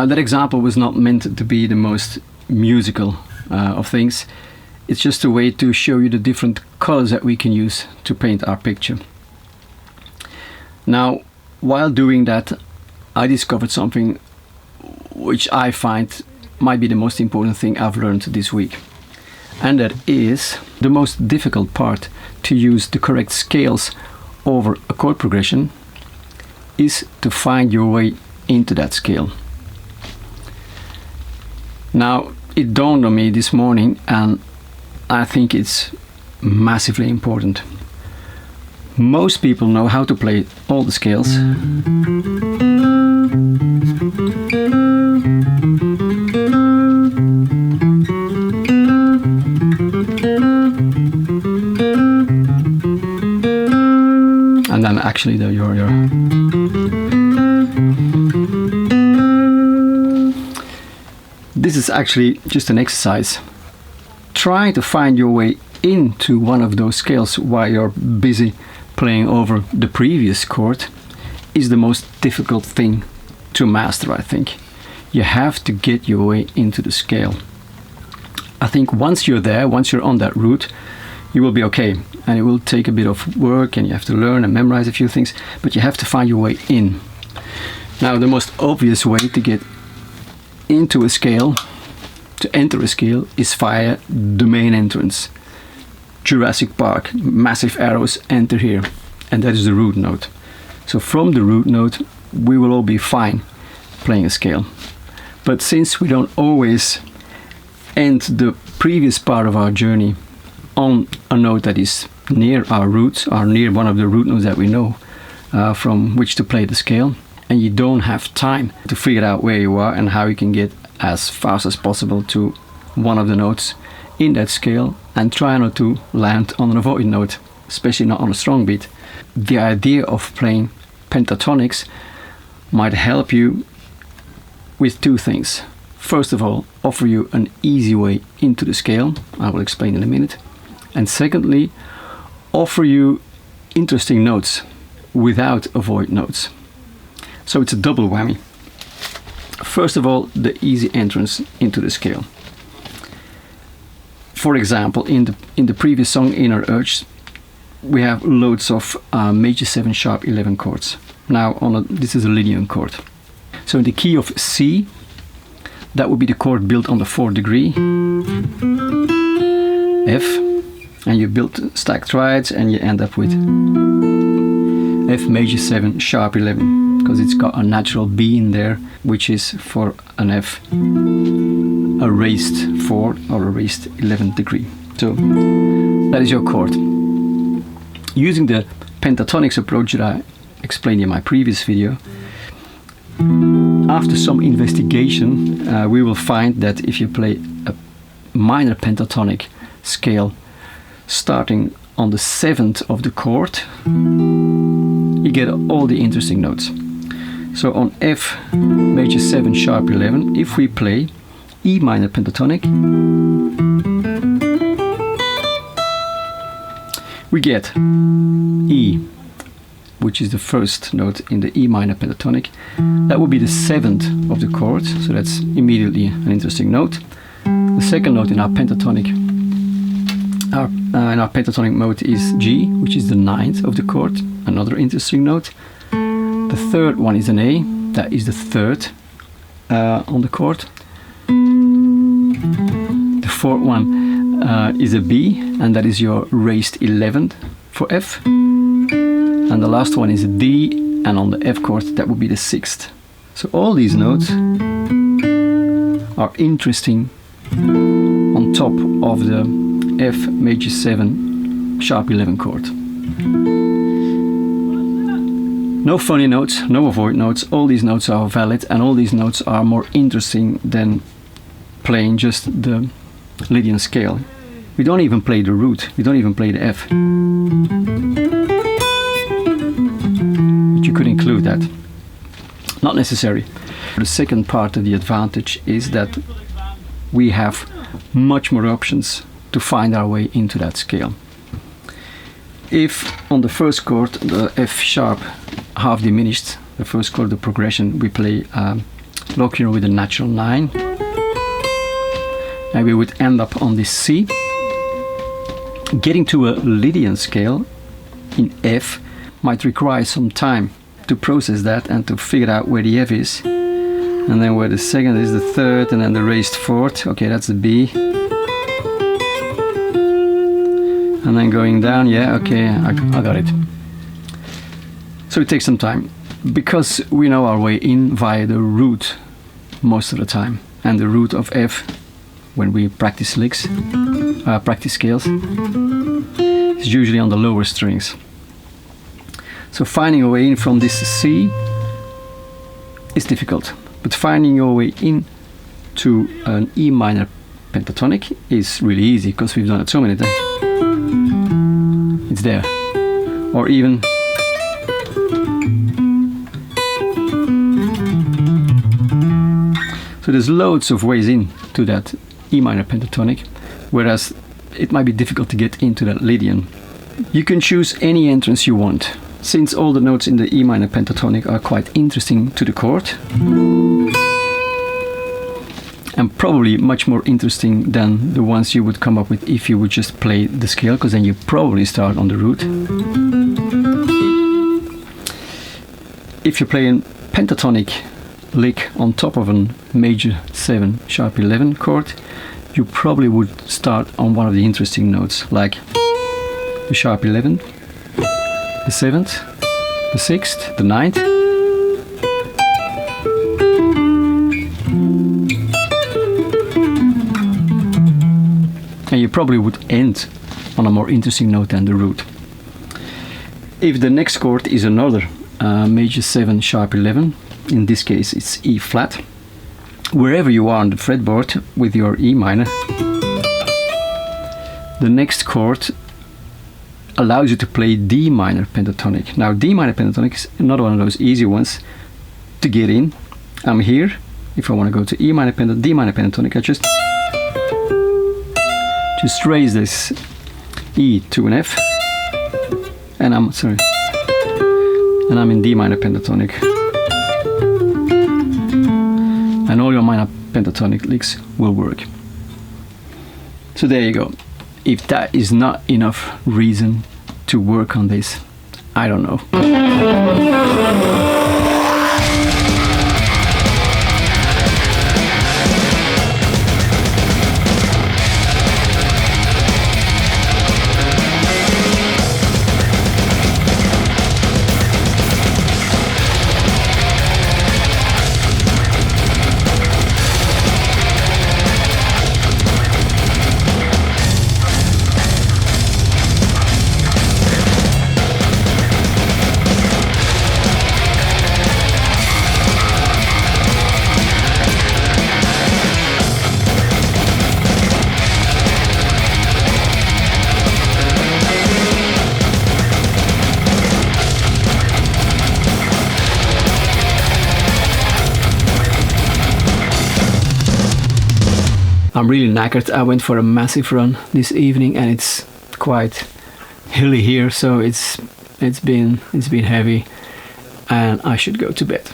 Now that example was not meant to be the most musical of things. It's just a way to show you the different colors that we can use to paint our picture. Now, while doing that, I discovered something which I find might be the most important thing I've learned this week. And that is the most difficult part to use the correct scales over a chord progression is to find your way into that scale. Now, it dawned on me this morning, and I think it's massively important. Most people know how to play all the scales. And then actually your this is actually just an exercise. Try to find your way into one of those scales while you're busy playing over the previous chord is the most difficult thing to master, I think. You have to get your way into the scale. I think once you're there, once you're on that route, you will be okay. And it will take a bit of work and you have to learn and memorize a few things, but you have to find your way in. Now, the most obvious way to get into a scale, to enter a scale, is via the main entrance. Jurassic Park, massive arrows, enter here, and that is the root note. So from the root note we will all be fine playing a scale. But since we don't always end the previous part of our journey on a note that is near our roots, or near one of the root notes that we know from which to play the scale, and you don't have time to figure out where you are and how you can get as fast as possible to one of the notes in that scale, and try not to land on an avoid note, especially not on a strong beat. The idea of playing pentatonics might help you with two things. First of all, offer you an easy way into the scale. I will explain in a minute. And secondly, offer you interesting notes without avoid notes. So it's a double whammy. First of all, the easy entrance into the scale. For example, in the previous song, Inner Urge, we have loads of major 7 sharp 11 chords. Now this is a Lydian chord. So in the key of C, that would be the chord built on the 4th degree. F, and you build stacked triads and you end up with F major 7 sharp 11, because it's got a natural B in there, which is for an F, a raised 4th or a raised 11th degree. So that is your chord. Using the pentatonics approach that I explained in my previous video, after some investigation we will find that if you play a minor pentatonic scale starting on the 7th of the chord, you get all the interesting notes. So on F major 7 sharp 11, if we play E minor pentatonic, we get E, which is the first note in the E minor pentatonic. That would be the 7th of the chord, so that's immediately an interesting note. The second note in our pentatonic mode is G, which is the 9th of the chord, another interesting note. The third one is an A, that is the 3rd on the chord. The fourth one is a B, and that is your raised 11th for F. And the last one is a D, and on the F chord that would be the 6th. So all these notes are interesting on top of the F major 7 sharp 11 chord. No funny notes, no avoid notes. All these notes are valid, and all these notes are more interesting than playing just the Lydian scale. We don't even play the root, we don't even play the F. But you could include that. Not necessary. The second part of the advantage is that we have much more options to find our way into that scale. If on the first chord, the F sharp half diminished, the first chord, the progression, we play lock here with a natural 9, and we would end up on this C. Getting to a Lydian scale in F might require some time to process that and to figure out where the F is, and then where the second is, the third, and then the raised fourth. Okay, that's the B. And then going down, yeah, okay, I got it. So it takes some time, because we know our way in via the root most of the time, and the root of F when we practice licks, practice scales, is usually on the lower strings. So finding a way in from this C is difficult, but finding your way in to an E minor pentatonic is really easy, because we've done it so many times. It's there. Or even so there's loads of ways in to that E minor pentatonic, whereas it might be difficult to get into that Lydian. You can choose any entrance you want, since all the notes in the E minor pentatonic are quite interesting to the chord, and probably much more interesting than the ones you would come up with if you would just play the scale, because then you probably start on the root. If you play a pentatonic lick on top of a major 7 sharp 11 chord, you probably would start on one of the interesting notes, like the sharp 11, the 7th, the 6th, the 9th. And you probably would end on a more interesting note than the root. If the next chord is another major 7 sharp 11, in this case it's E flat, wherever you are on the fretboard with your E minor, the next chord allows you to play D minor pentatonic. Now D minor pentatonic is not one of those easy ones to get in. I'm here. If I want to go to D minor pentatonic, I just raise this E to an F, and I'm in D minor pentatonic, and all your minor pentatonic licks will work. So there you go. If that is not enough reason to work on this, I don't know. I'm really knackered. I went for a massive run this evening, and it's quite hilly here, so it's been heavy, and I should go to bed.